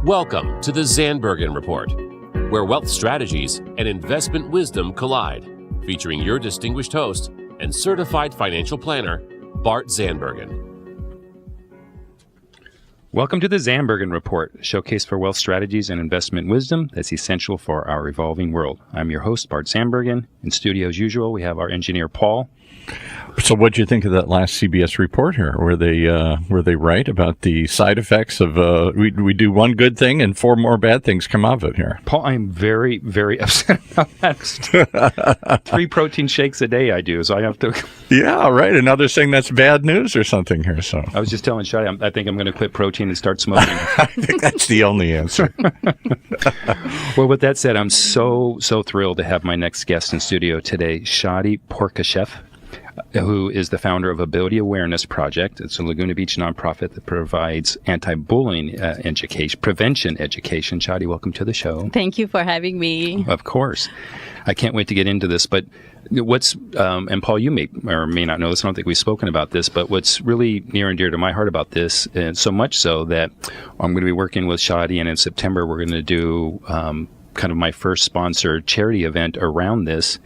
Welcome to the Zandbergen Report, where wealth strategies and investment wisdom collide, featuring your distinguished host and certified financial planner, Bart Zandbergen. Welcome to the Zandbergen Report, a showcase for wealth strategies and investment wisdom that's essential for our evolving world. I'm your host, Bart Zandbergen. In studio, as usual, we have our engineer, Paul. So what do you think of that last CBS report here? Were they right about the side effects of we do one good thing and four more bad things come out of it here? Paul, I'm very, very upset about that. 3 protein shakes a day I do, so I have to... Yeah, right. And now they're saying that's bad news or something here. So I was just telling Shadi, I think I'm going to quit protein and start smoking. I think that's the only answer. Well, with that said, I'm so thrilled to have my next guest in studio today, Shadi Pourkashef, who is the founder of Ability Awareness Project. It's a Laguna Beach nonprofit that provides anti-bullying education, prevention education. Shadi, welcome to the show. Thank you for having me. Of course. I can't wait to get into this, but what's, and Paul, you may or may not know this, I don't think we've spoken about this, but what's really near and dear to my heart about this, and so much so that I'm going to be working with Shadi, and in September we're going to do kind of my first sponsored charity event around this,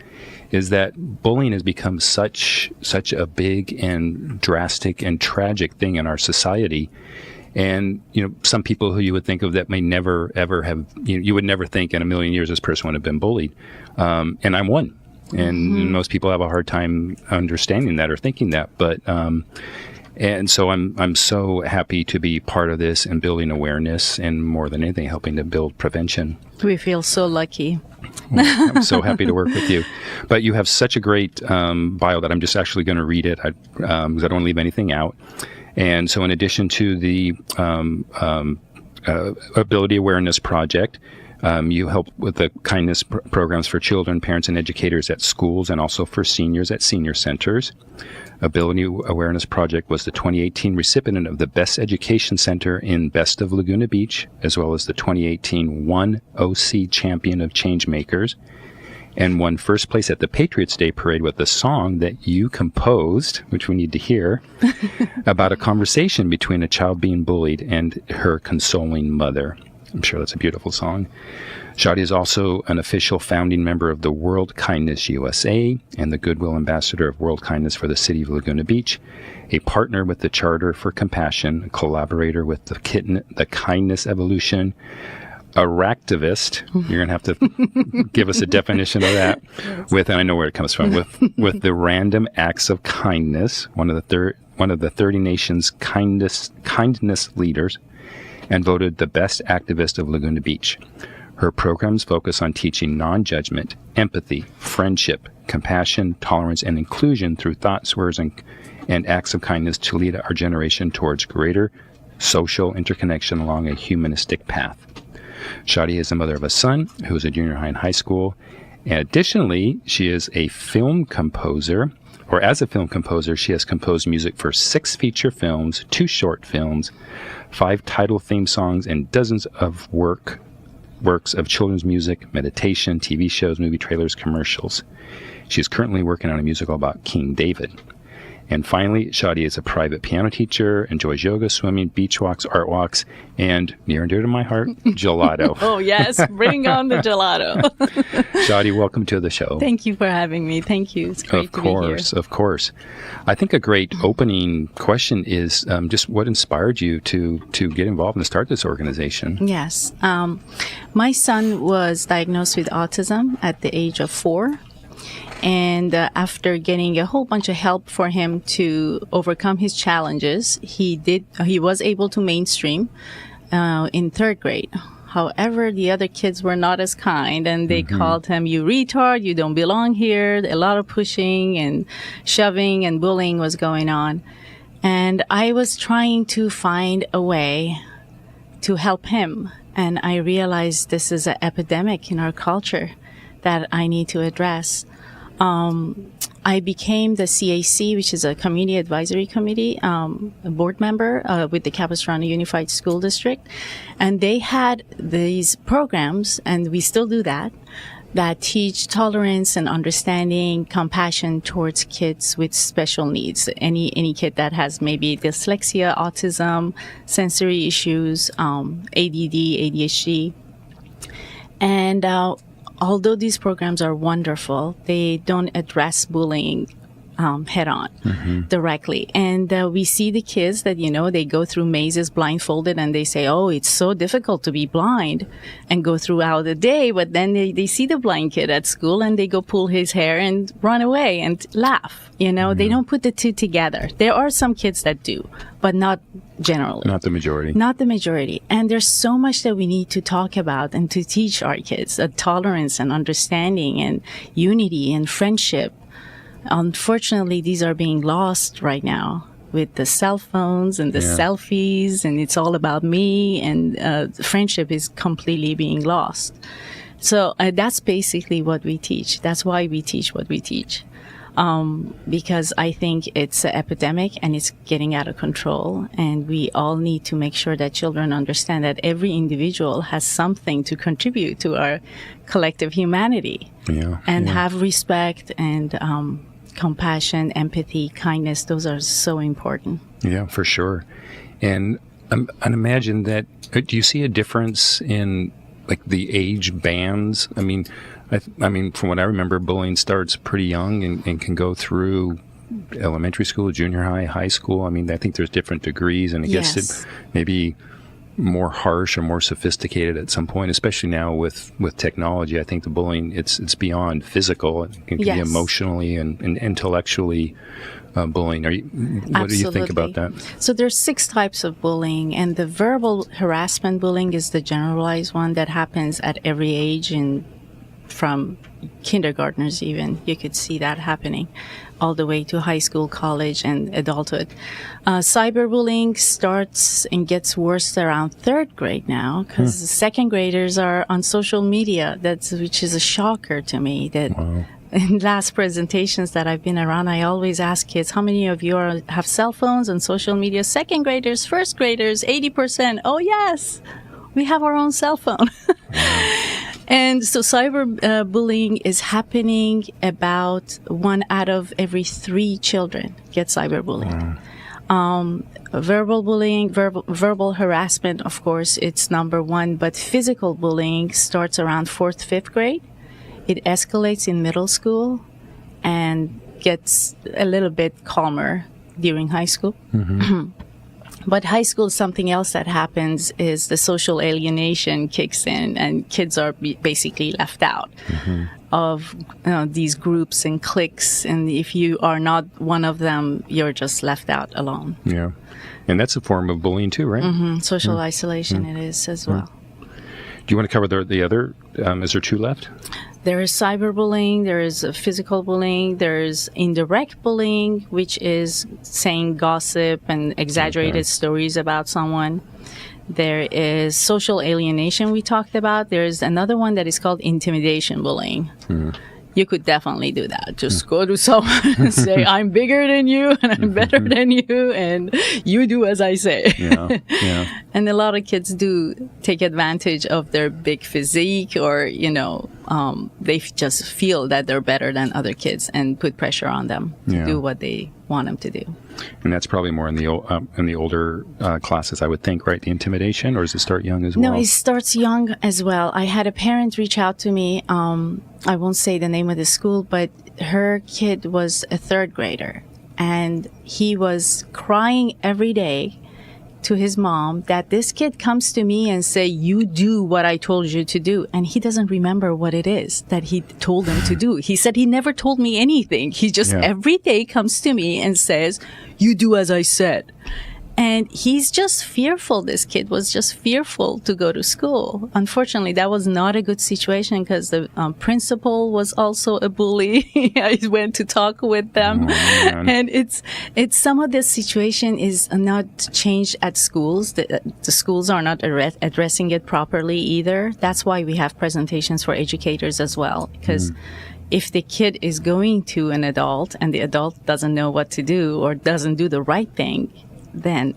is that bullying has become such a big and drastic and tragic thing in our society. And, you know, some people who you would think of that may never, ever have, you would never think in a million years this person would have been bullied. And I'm one. And most people have a hard time understanding that or thinking that. But, and so I'm so happy to be part of this and building awareness and more than anything, helping to build prevention. We feel so lucky. I'm so happy to work with you. But you have such a great bio that I'm just actually going to read it because I don't want to leave anything out. And so in addition to the Ability Awareness Project, you help with the kindness programs for children, parents, and educators at schools and also for seniors at senior centers. Ability Awareness Project was the 2018 recipient of the Best Education Center in Best of Laguna Beach, as well as the 2018 One OC Champion of Changemakers, and won first place at the Patriots Day Parade with a song that you composed, which we need to hear, about a conversation between a child being bullied and her consoling mother. I'm sure that's a beautiful song. Shadi is also an official founding member of the World Kindness USA and the Goodwill Ambassador of World Kindness for the City of Laguna Beach, a partner with the Charter for Compassion, a collaborator with the Kindness Evolution, a racktivist. You're going to have to give us a definition of that. With, and I know where it comes from, with the Random Acts of Kindness, one of the 30 nations' kindness leaders, and voted the best activist of Laguna Beach. Her programs focus on teaching non-judgment, empathy, friendship, compassion, tolerance, and inclusion through thoughts, words, and acts of kindness to lead our generation towards greater social interconnection along a humanistic path. Shadi is the mother of a son who is a junior high and high school. And additionally, she is a film composer, or as a film composer, she has composed music for 6 feature films, 2 short films, 5 title theme songs, and dozens of works of children's music, meditation, TV shows, movie trailers, commercials. She is currently working on a musical about King David. And finally, Shadi is a private piano teacher, enjoys yoga, swimming, beach walks, art walks, and near and dear to my heart, gelato. Oh, yes. Bring on the gelato. Shadi, welcome to the show. Thank you for having me. Thank you. It's great to be here. Of course. I think a great opening question is just what inspired you to get involved and start this organization? Yes. My son was diagnosed with autism at the age of 4. And after getting a whole bunch of help for him to overcome his challenges, he was able to mainstream in 3rd grade. However, the other kids were not as kind, and they called him, "You retard, you don't belong here." A lot of pushing and shoving and bullying was going on. And I was trying to find a way to help him. And I realized this is an epidemic in our culture that I need to address. I became the CAC, which is a Community Advisory Committee, a board member with the Capistrano Unified School District. And they had these programs, and we still do that, that teach tolerance and understanding, compassion towards kids with special needs. Any kid that has maybe dyslexia, autism, sensory issues, ADD, ADHD. And although these programs are wonderful, they don't address bullying head on directly. And we see the kids that, they go through mazes blindfolded and they say, oh, it's so difficult to be blind, and go throughout the day. But then they see the blind kid at school and they go pull his hair and run away and laugh. They don't put the two together. There are some kids that do, but not generally. Not the majority. Not the majority. And there's so much that we need to talk about and to teach our kids, tolerance and understanding and unity and friendship. Unfortunately, these are being lost right now with the cell phones and the selfies, and it's all about me, and friendship is completely being lost. So that's basically what we teach. That's why we teach what we teach. Because I think it's an epidemic and it's getting out of control, and we all need to make sure that children understand that every individual has something to contribute to our collective humanity, and have respect and compassion, empathy, kindness. Those are so important. Yeah, for sure. And I imagine that, do you see a difference in like the age bands? I mean, from what I remember, bullying starts pretty young and can go through elementary school, junior high, high school. I mean, I think there's different degrees, and it gets to maybe more harsh or more sophisticated at some point, especially now with technology. I think the bullying, it's beyond physical. It can be emotionally and intellectually bullying. What do you think about that? So there's 6 types of bullying, and the verbal harassment bullying is the generalized one that happens at every age, and from kindergartners even, you could see that happening all the way to high school, college, and adulthood. Cyberbullying starts and gets worse around 3rd grade now, because the 2nd graders are on social media, which is a shocker to me. That in last presentations that I've been around, I always ask kids, how many of you have cell phones and social media? 2nd graders, 1st graders, 80%. Oh, yes, we have our own cell phone. And so cyberbullying is happening. About 1 out of every 3 children get cyberbullying. Verbal bullying, verbal harassment, of course, it's number 1. But physical bullying starts around 4th, 5th grade. It escalates in middle school and gets a little bit calmer during high school. But high school, something else that happens is the social alienation kicks in, and kids are basically left out of these groups and cliques. And if you are not one of them, you're just left out alone. Yeah. And that's a form of bullying too, right? Social isolation it is as well. Do you want to cover the other? Is there 2 left? There is cyberbullying, there is physical bullying, there is indirect bullying, which is saying gossip and exaggerated stories about someone. There is social alienation we talked about. There is another one that is called intimidation bullying. You could definitely do that. Just go to someone and say, I'm bigger than you and I'm better than you, and you do as I say. And a lot of kids do take advantage of their big physique, or, they just feel that they're better than other kids and put pressure on them to do what they want them to do. And that's probably more in the older classes, I would think, right? The intimidation, or does it start young as well? No, it starts young as well. I had a parent reach out to me. I won't say the name of the school, but her kid was a 3rd grader, and he was crying every day to his mom that this kid comes to me and say, you do what I told you to do. And he doesn't remember what it is that he told him to do. He said he never told me anything. He just every day comes to me and says, you do as I said. And he's just fearful. This kid was just fearful to go to school. Unfortunately, that was not a good situation, because the principal was also a bully. I went to talk with them. And it's some of the situation is not changed at schools. The schools are not addressing it properly either. That's why we have presentations for educators as well, because if the kid is going to an adult and the adult doesn't know what to do or doesn't do the right thing, then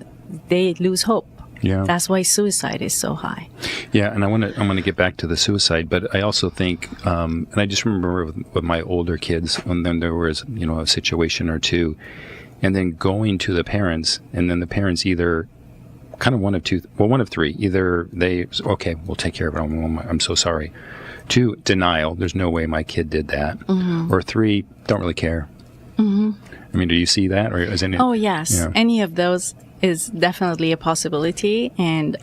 they lose hope. That's why suicide is so high. Yeah, and I want to get back to the suicide, but I also think, and I just remember with my older kids, when then there was, a situation or two, and then going to the parents, and then the parents either kind of one of three, either they, okay, we'll take care of it, I'm so sorry. 2, denial, there's no way my kid did that. Mm-hmm. Or 3, don't really care. Mm-hmm. I mean, do you see that? Or is any? Oh, yes. Any of those is definitely a possibility. And,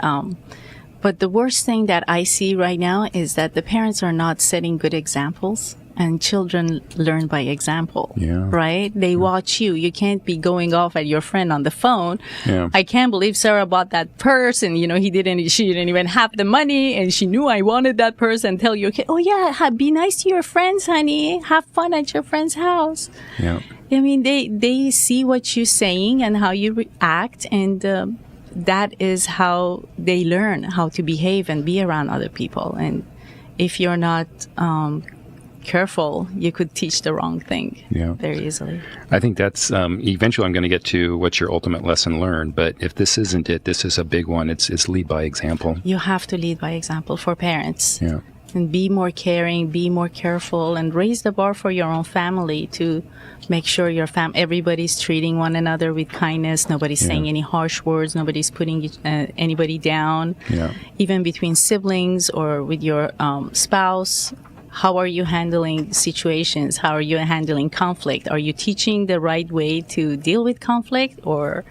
but the worst thing that I see right now is that the parents are not setting good examples, and children learn by example, right? They watch you. You can't be going off at your friend on the phone. Yeah. I can't believe Sarah bought that purse, and, she didn't even have the money, and she knew I wanted that purse, and tell your kid, oh yeah, be nice to your friends, honey. Have fun at your friend's house. Yeah. I mean, they see what you're saying and how you react, and that is how they learn how to behave and be around other people. And if you're not careful, you could teach the wrong thing very easily. I think that's eventually I'm going to get to what's your ultimate lesson learned. But if this isn't it, this is a big one. It's lead by example. You have to lead by example for parents. Yeah. And be more caring, be more careful, and raise the bar for your own family to make sure everybody's treating one another with kindness. Nobody's saying any harsh words. Nobody's putting anybody down. Yeah. Even between siblings or with your spouse. How are you handling situations? How are you handling conflict? Are you teaching the right way to deal with conflict, or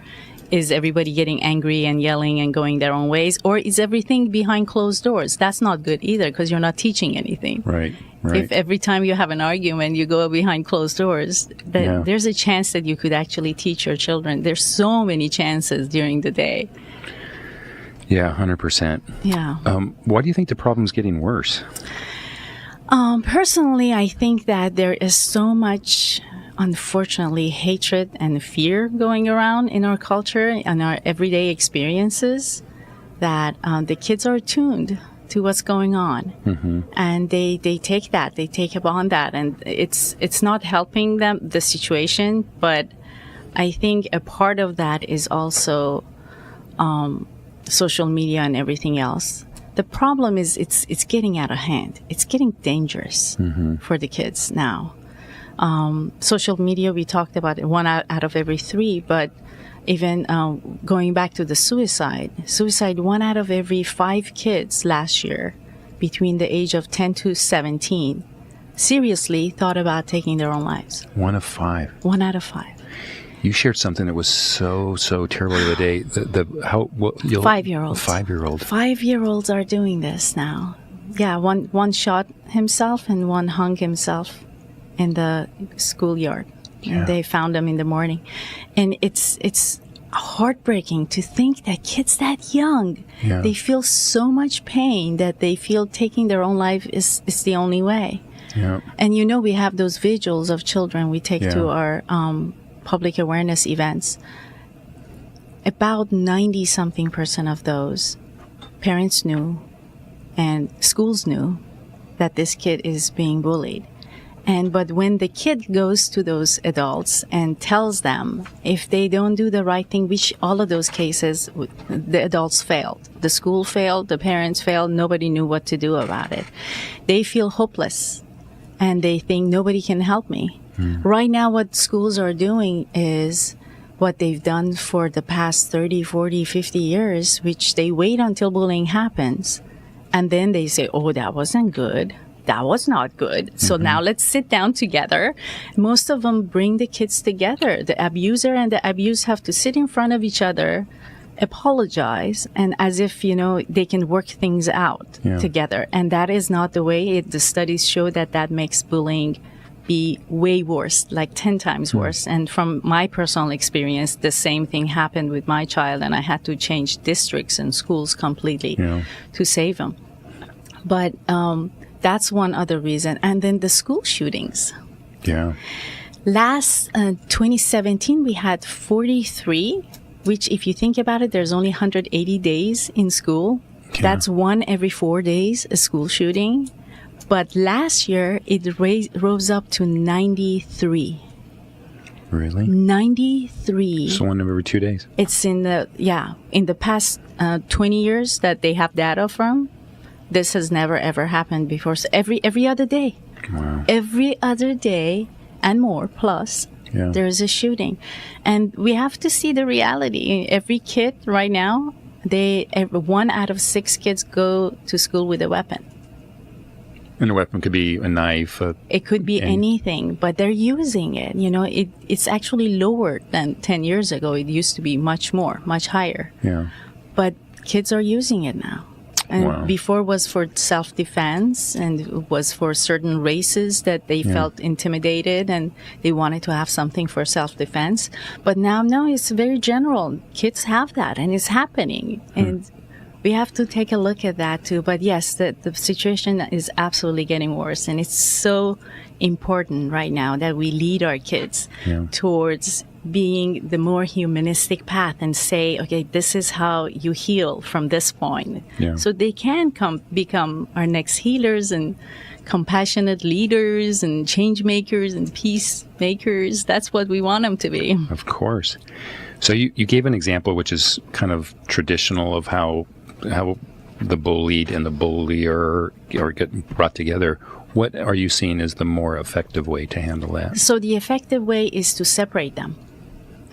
is everybody getting angry and yelling and going their own ways? Or is everything behind closed doors? That's not good either, because you're not teaching anything. Right. If every time you have an argument, you go behind closed doors, there's a chance that you could actually teach your children. There's so many chances during the day. Yeah, 100%. Yeah. Why do you think the problem's getting worse? Personally, I think that there is so much, unfortunately, hatred and fear going around in our culture and our everyday experiences, that the kids are attuned to what's going on. Mm-hmm. And they take upon that, and it's not helping them, the situation, but I think a part of that is also social media and everything else. The problem is it's getting out of hand. It's getting dangerous for the kids now. Social media, we talked about it, 1 out of every 3, but even going back to the suicide, 1 out of every 5 kids last year between the age of 10 to 17 seriously thought about taking their own lives. 1 of 5. 1 out of 5. You shared something that was so terrible the other day. 5-year-olds. 5-year-old. 5-year-olds are doing this now. Yeah, one shot himself and one hung himself in the schoolyard. Yeah. And they found him in the morning. And it's heartbreaking to think that kids that young, they feel so much pain that they feel taking their own life is the only way. Yeah. And we have those vigils of children we take to our public awareness events. About 90-something% of those, parents knew and schools knew that this kid is being bullied. But when the kid goes to those adults and tells them if they don't do the right thing, which all of those cases, the adults failed. The school failed, the parents failed, nobody knew what to do about it. They feel hopeless and they think nobody can help me. Right now, what schools are doing is what they've done for the past 30, 40, 50 years, which they wait until bullying happens. And then they say, oh, that wasn't good. That was not good. So now let's sit down together. Most of them bring the kids together. The abuser and the abused have to sit in front of each other, apologize, and as if, they can work things out together. And that is not the way. The studies show that makes bullying be way worse, like 10 times worse. And from my personal experience, the same thing happened with my child, and I had to change districts and schools completely to save him. But that's one other reason. And then the school shootings. Yeah. Last 2017, we had 43, which if you think about it, there's only 180 days in school. Yeah. That's 1 every 4 days, a school shooting. But last year, it rose up to 93. Really? 93. So 1 every 2 days. It's in the past 20 years that they have data from. This has never ever happened before. So every other day, Wow. every other day and more plus, Yeah. there is a shooting, and we have to see the reality. Every kid right now, 1 out of 6 kids go to school with a weapon. And the weapon could be a knife. It could be anything, but they're using it. It's actually lower than 10 years ago. It used to be much more, much higher. Yeah. But kids are using it now. And Wow. before it was for self-defense, and it was for certain races that they felt intimidated and they wanted to have something for self-defense. But now, no, it's very general. Kids have that, and it's happening. And we have to take a look at that too. But yes, the situation is absolutely getting worse. And it's so important right now that we lead our kids towards being the more humanistic path and say, okay, this is how you heal from this point. Yeah. So they can become our next healers and compassionate leaders and change makers and peacemakers. That's what we want them to be. Of course. So you gave an example which is kind of traditional of how the bullied and the bullier are get brought together. What are you seeing as the more effective way to handle that? So the effective way is to separate them.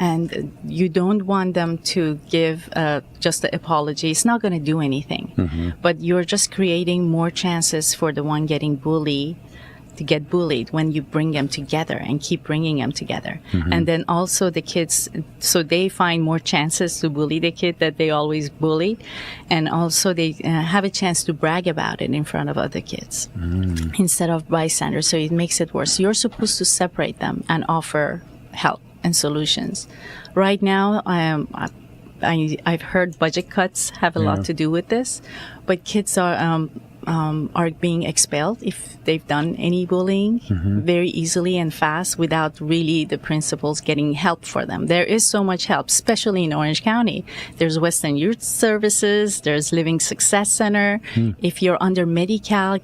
And you don't want them to give just an apology. It's not going to do anything. Mm-hmm. But you're just creating more chances for the one getting bullied to get bullied when you bring them together and keep bringing them together. Mm-hmm. And then also the kids, so they find more chances to bully the kid that they always bullied. And also they have a chance to brag about it in front of other kids instead of bystanders. So it makes it worse. You're supposed to separate them and offer help and solutions. Right now, I've heard budget cuts have a lot to do with this, but kids are being expelled if they've done any bullying very easily and fast without really the principals getting help for them. There is so much help, especially in Orange County. There's Western Youth Services, there's Living Success Center. If you're under Medi-Cal,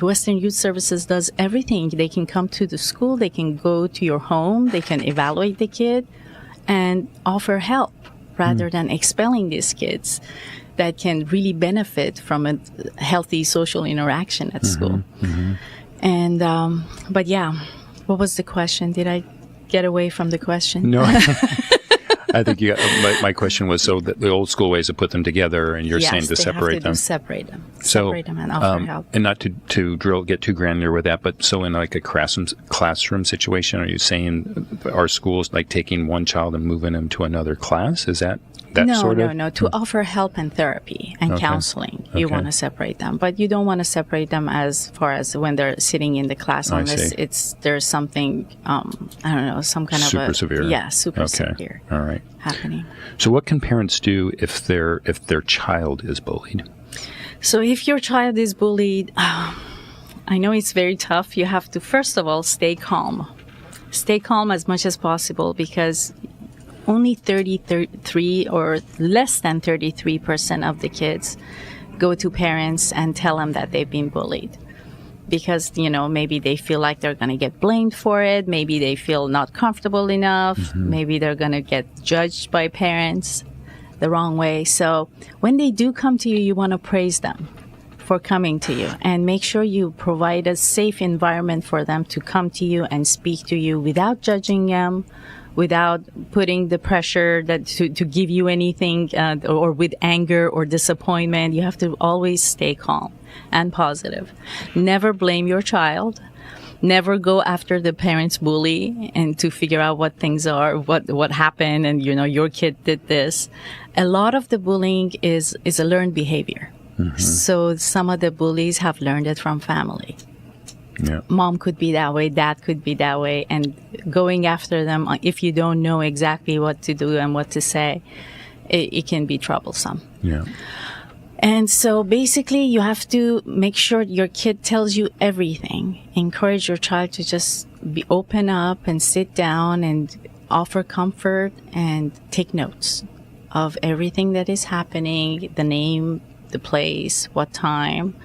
Western Youth Services does everything. They can come to the school, they can go to your home, they can evaluate the kid and offer help rather than expelling these kids that can really benefit from a healthy social interaction at school. And, but yeah, what was the question? Did I get away from the question? No. I think my question was, so that the old school ways to put them together, and you're saying to separate them. Separate them. So, separate them and offer help. And not to get too granular with that, but so in like a classroom situation, are you saying our schools like taking one child and moving them to another class? Is that sort of? No. To offer help and therapy and counseling, you want to separate them, but you don't want to separate them as far as when they're sitting in the class unless there's something I don't know, some kind of super severe. Yeah, super severe. All right. Happening. So what can parents do if their child is bullied? So if your child is bullied, I know it's very tough. You have to first of all stay calm. Stay calm as much as possible, because only 33 or less than 33% of the kids go to parents and tell them that they've been bullied. Because, maybe they feel like they're going to get blamed for it. Maybe they feel not comfortable enough. Maybe they're going to get judged by parents the wrong way. So when they do come to you, you want to praise them for coming to you and make sure you provide a safe environment for them to come to you and speak to you without judging them, without putting the pressure that to give you anything or with anger or disappointment. You have to always stay calm and positive. Never blame your child. Never go after the parent's bully and to figure out what things are, what happened, and your kid did this. A lot of the bullying is a learned behavior. So some of the bullies have learned it from family. Yeah. Mom could be that way, dad could be that way, and going after them, if you don't know exactly what to do and what to say, it can be troublesome. Yeah. And so basically you have to make sure your kid tells you everything. Encourage your child to just be open up and sit down and offer comfort and take notes of everything that is happening, the name, the place, what time.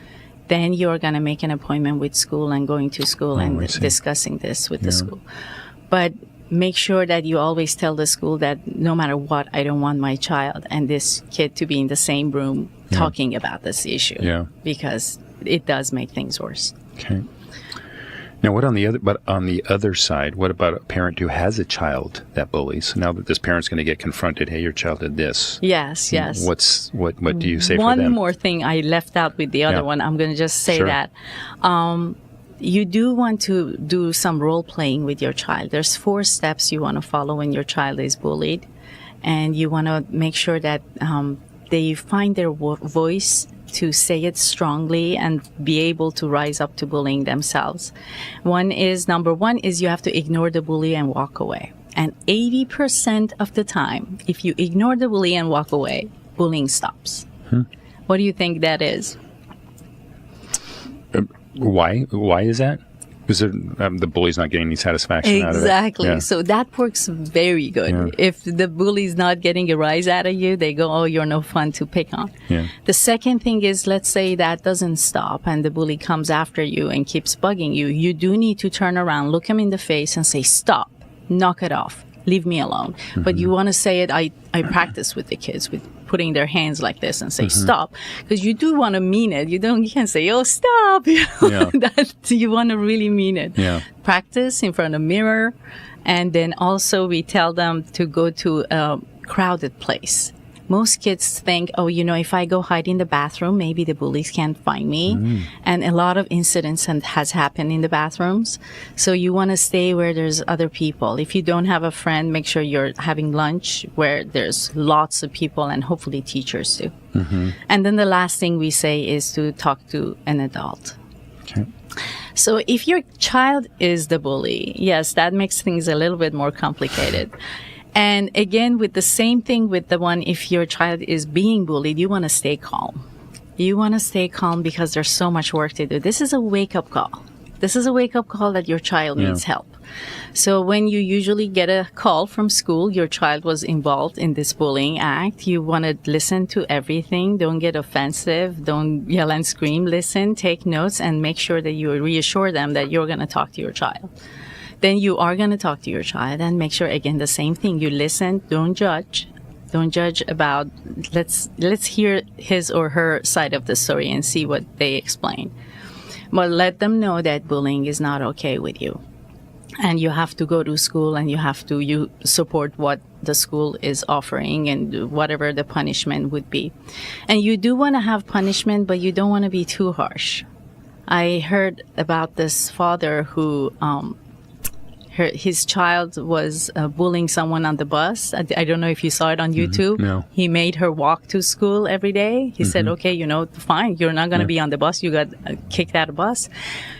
Then you're going to make an appointment with school and going to school and discussing this with the school. But make sure that you always tell the school that no matter what, I don't want my child and this kid to be in the same room talking about this issue. Yeah. Because it does make things worse. Okay. Now, what on the other side, what about a parent who has a child that bullies? So now that this parent's going to get confronted, hey, your child did this. Yes. What do you say for them? One more thing I left out with the other one. I'm going to just say that you do want to do some role playing with your child. There's 4 steps you want to follow when your child is bullied, and you want to make sure that they find their voice to say it strongly and be able to rise up to bullying themselves. Number one is you have to ignore the bully and walk away. And 80% of the time, if you ignore the bully and walk away, bullying stops. What do you think that is? Why is that? Because the bully's not getting any satisfaction out of it. Exactly. Yeah. So that works very good. Yeah. If the bully's not getting a rise out of you, they go, oh, you're no fun to pick on. Yeah. The second thing is, let's say that doesn't stop and the bully comes after you and keeps bugging you. You do need to turn around, look him in the face and say, stop, knock it off, leave me alone. But you want to say it, I practice with the kids with putting their hands like this and say stop, because you do want to mean it. You can't say, oh, stop. You want to really mean it. Yeah. Practice in front of a mirror. And then also we tell them to go to a crowded place. Most kids think, oh, if I go hide in the bathroom, maybe the bullies can't find me. And a lot of incidents has happened in the bathrooms. So you want to stay where there's other people. If you don't have a friend, make sure you're having lunch where there's lots of people and hopefully teachers too. And then the last thing we say is to talk to an adult. Okay. So if your child is the bully, yes, that makes things a little bit more complicated. And again, with the same thing with the one, if your child is being bullied, you want to stay calm. You want to stay calm because there's so much work to do. This is a wake-up call. This is a wake-up call that your child needs help. So when you usually get a call from school, your child was involved in this bullying act, you want to listen to everything. Don't get offensive. Don't yell and scream. Listen, take notes, and make sure that you reassure them that you're going to talk to your child. Then you are going to talk to your child and make sure, again, the same thing. You listen, don't judge. Don't judge about, let's hear his or her side of the story and see what they explain. But let them know that bullying is not okay with you. And you have to go to school and you support what the school is offering and whatever the punishment would be. And you do want to have punishment, but you don't want to be too harsh. I heard about this father who, his child was bullying someone on the bus. I don't know if you saw it on YouTube. No. He made her walk to school every day. He said, okay, fine, you're not going to be on the bus. You got kicked out of the bus.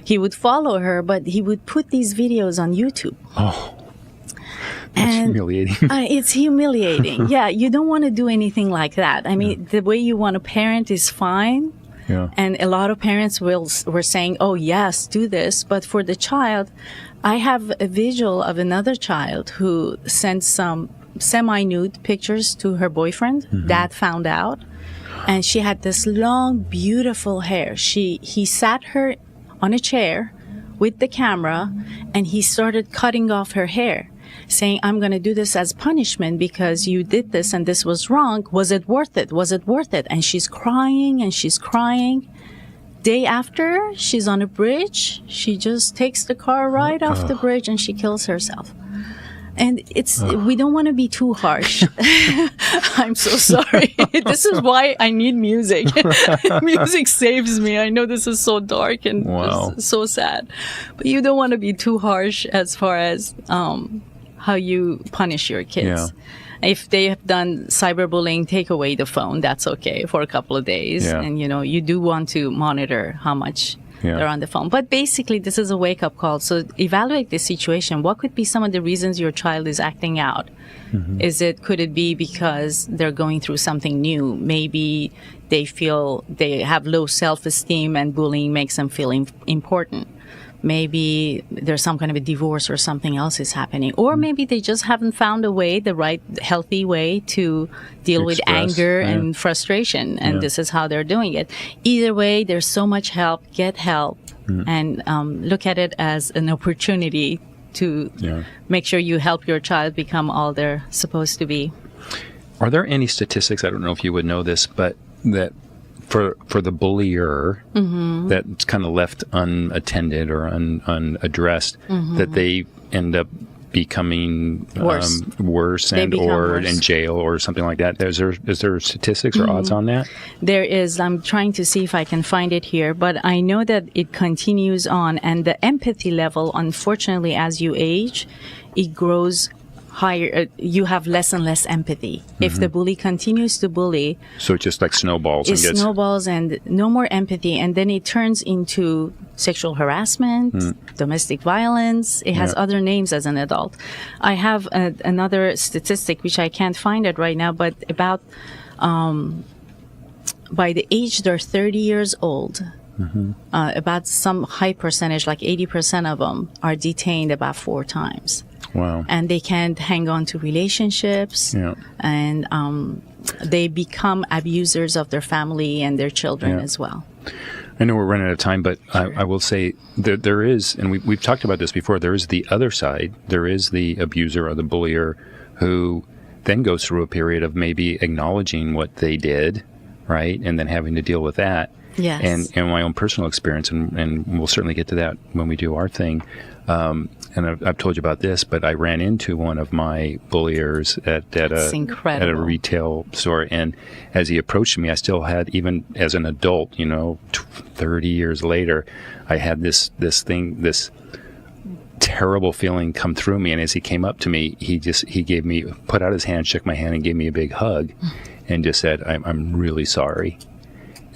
He would follow her, but he would put these videos on YouTube. Oh, that's humiliating. It's humiliating. Yeah, you don't want to do anything like that. I mean, the way you want to parent is fine. Yeah. And a lot of parents were saying, oh, yes, do this. But for the child, I have a visual of another child who sent some semi-nude pictures to her boyfriend. Dad found out. And she had this long, beautiful hair. He sat her on a chair with the camera, and he started cutting off her hair, saying, I'm going to do this as punishment because you did this and this was wrong. Was it worth it? Was it worth it? And she's crying and she's crying. Day after, she's on a bridge. She just takes the car right off the bridge and she kills herself. And we don't want to be too harsh. I'm so sorry. This is why I need music. Music saves me. I know this is so dark and so sad. But you don't want to be too harsh as far as how you punish your kids. Yeah. If they have done cyberbullying, take away the phone. That's okay for a couple of days. Yeah. And, you do want to monitor how much they're on the phone. But basically, this is a wake-up call. So evaluate the situation. What could be some of the reasons your child is acting out? Could it be because they're going through something new? Maybe they feel they have low self-esteem and bullying makes them feel important. Maybe there's some kind of a divorce or something else is happening. Or maybe they just haven't found the right, healthy way to deal with anger and frustration. And this is how they're doing it. Either way, there's so much help. Get help and look at it as an opportunity to make sure you help your child become all they're supposed to be. Are there any statistics, I don't know if you would know this, but that for the bullier that's kind of left unattended or unaddressed, that they end up becoming worse and or in jail or something like that? Is there statistics or odds on that? There is. I'm trying to see if I can find it here, but I know that it continues on, and the empathy level, unfortunately, as you age, it grows higher. You have less and less empathy. If the bully continues to bully, so it just like snowballs. Snowballs and no more empathy, and then it turns into sexual harassment, domestic violence. It has other names as an adult. I have another statistic which I can't find it right now, but about by the age they're 30 years old, about some high percentage, like 80% of them, are detained about 4 times. Wow. And they can't hang on to relationships, and they become abusers of their family and their children as well. I know we're running out of time, but I will say there is, and we've talked about this before, there is the other side. There is the abuser or the bullier who then goes through a period of maybe acknowledging what they did, right, and then having to deal with that. Yes. And my own personal experience, and we'll certainly get to that when we do our thing. And I've told you about this, but I ran into one of my bulliers at a retail store, and as he approached me, I still had, even as an adult, 30 years later, I had this terrible feeling come through me. And as he came up to me, he put out his hand, shook my hand, and gave me a big hug, and just said, "I'm really sorry."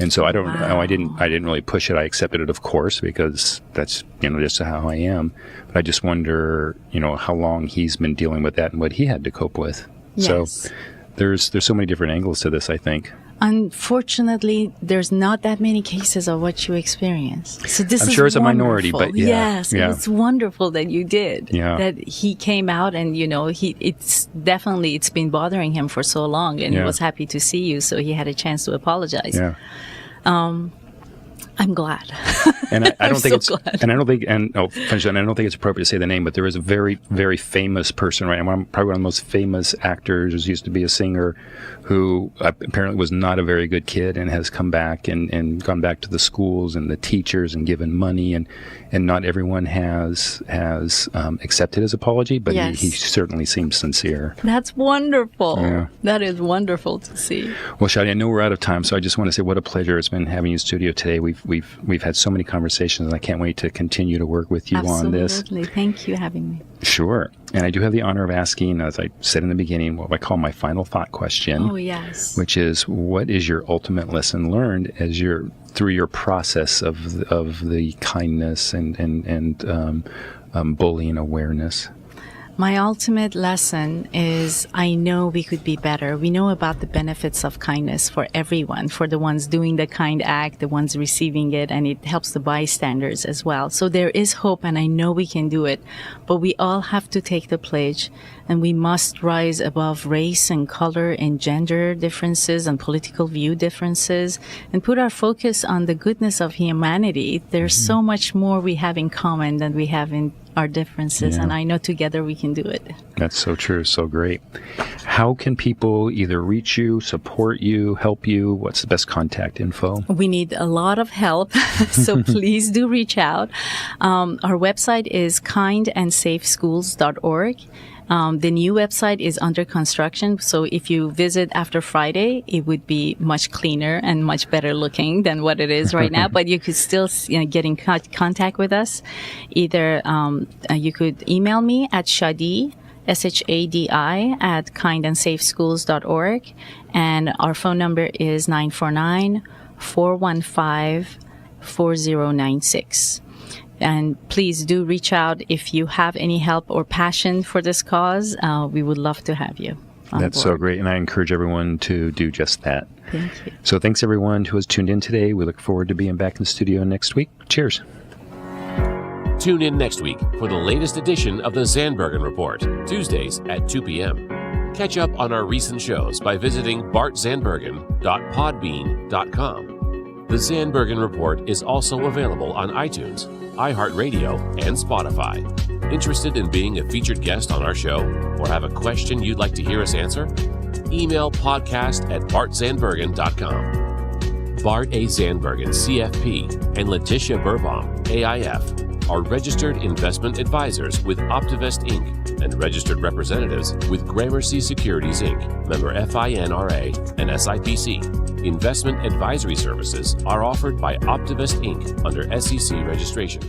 And so I don't know. I didn't really push it. I accepted it, of course, because that's just how I am. But I just wonder, how long he's been dealing with that and what he had to cope with. Yes. So there's so many different angles to this, I think. Unfortunately, there's not that many cases of what you experience. So this I'm is sure it's wonderful. a minority, but yes, it's wonderful that you did. Yeah. That he came out, and it's been bothering him for so long, and he was happy to see you, so he had a chance to apologize. Yeah. I'm glad. And I don't think it's glad. And I don't think it's appropriate to say the name, but there is a very, very famous person right now, probably one of the most famous actors, used to be a singer, who apparently was not a very good kid and has come back and gone back to the schools and the teachers and given money, and not everyone has accepted his apology, but he certainly seems sincere. That's wonderful. Yeah. That is wonderful to see. Well, Shadi, I know we're out of time, so I just want to say what a pleasure it's been having you in studio today. We've had so many conversations, and I can't wait to continue to work with you on this. Absolutely. Thank you for having me. Sure. And I do have the honor of asking, as I said in the beginning, what I call my final thought question. Oh, yes. Which is, what is your ultimate lesson learned through your process of the kindness and bullying awareness? My ultimate lesson is, I know we could be better. We know about the benefits of kindness for everyone, for the ones doing the kind act, the ones receiving it, and it helps the bystanders as well. So there is hope, and I know we can do it. But we all have to take the pledge, and we must rise above race and color and gender differences and political view differences, and put our focus on the goodness of humanity. There's so much more we have in common than we have in our differences, and I know together we can do it. That's so true, so great. How can people either reach you, support you, help you? What's the best contact info? We need a lot of help, so please do reach out. Our website is kindandsafeschools.org. The new website is under construction, so if you visit after Friday, it would be much cleaner and much better looking than what it is right now. But you could still get in contact with us. Either you could email me at Shadi, Shadi, at kindandsafeschools.org, and our phone number is 949-415-4096. And please do reach out if you have any help or passion for this cause. We would love to have you on That's board. so great, and I encourage everyone to do just that. Thank you. So thanks everyone who has tuned in today. We look forward to being back in the studio next week. Cheers. Tune in next week for the latest edition of the Zandbergen Report, Tuesdays at 2 p.m. Catch up on our recent shows by visiting bartzandbergen.podbean.com. The Zandbergen Report is also available on iTunes, iHeartRadio, and Spotify. Interested in being a featured guest on our show or have a question you'd like to hear us answer? Email podcast@bartzandbergen.com. Bart A. Zandbergen, CFP, and Letitia Burbaum, AIF, are registered investment advisors with Optivest Inc. and registered representatives with Gramercy Securities Inc., member FINRA and SIPC. Investment advisory services are offered by Optivest Inc. under SEC registration.